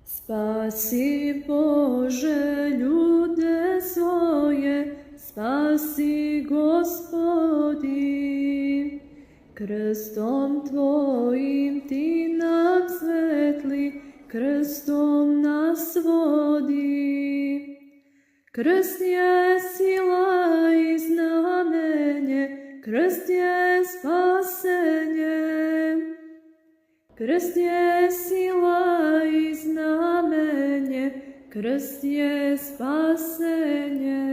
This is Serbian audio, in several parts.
Spasi Bože ljude svoje, spasi Gospodi. Krstom Tvojim Ti nam svetli, krstom nas vodi. Krst je sila i znamenje, krst je spasenje. Krst je sila i znamenje, krst je spasenje.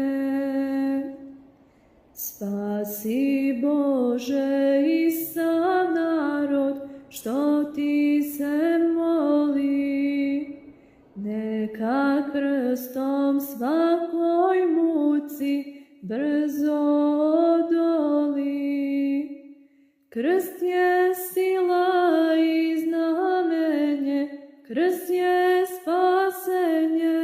Spasi Bože i sav narod, što Ti se moli. Neka krstom svakoj muci brzo odoli. Krst je sila i znamenje, krst je spasenje.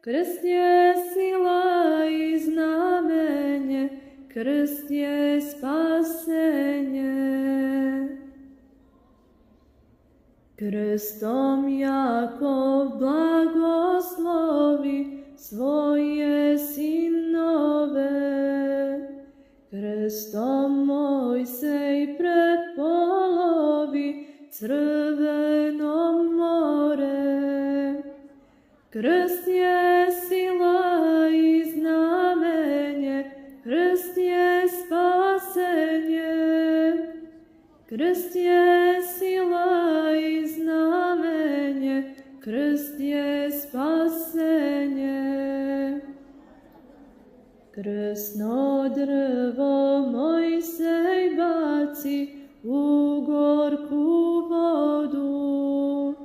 Krst je sila i znamenje, krst je spasenje. Krstom Jakov blagoslovi svoje sinove. Krstom Mojsej prepolovi crveno more. Krst je sila i znamenje, krst je spasenje. Krst je sila i znamenje, krst je spasenje. Krsno drvo Mojsej baci u gorku vodu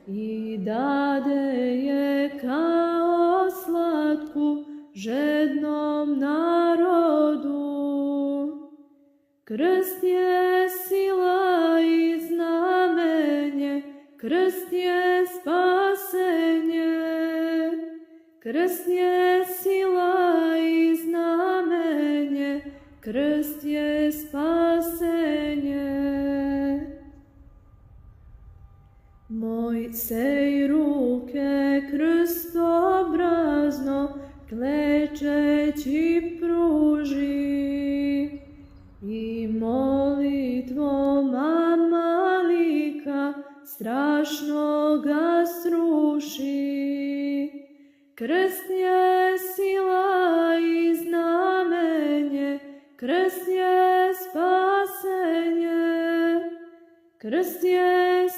i dade je kao slatku žednom narodu. Krst je sila i znamenje, krst je spasenje. Krst je sila i znamenje, krst je spasenje. Mojsej ruke krstobrazno klečeći pruži i molitvom Amalika strašno ga sruši. Krst je sila i znamenje, krst je spasenje. Krst je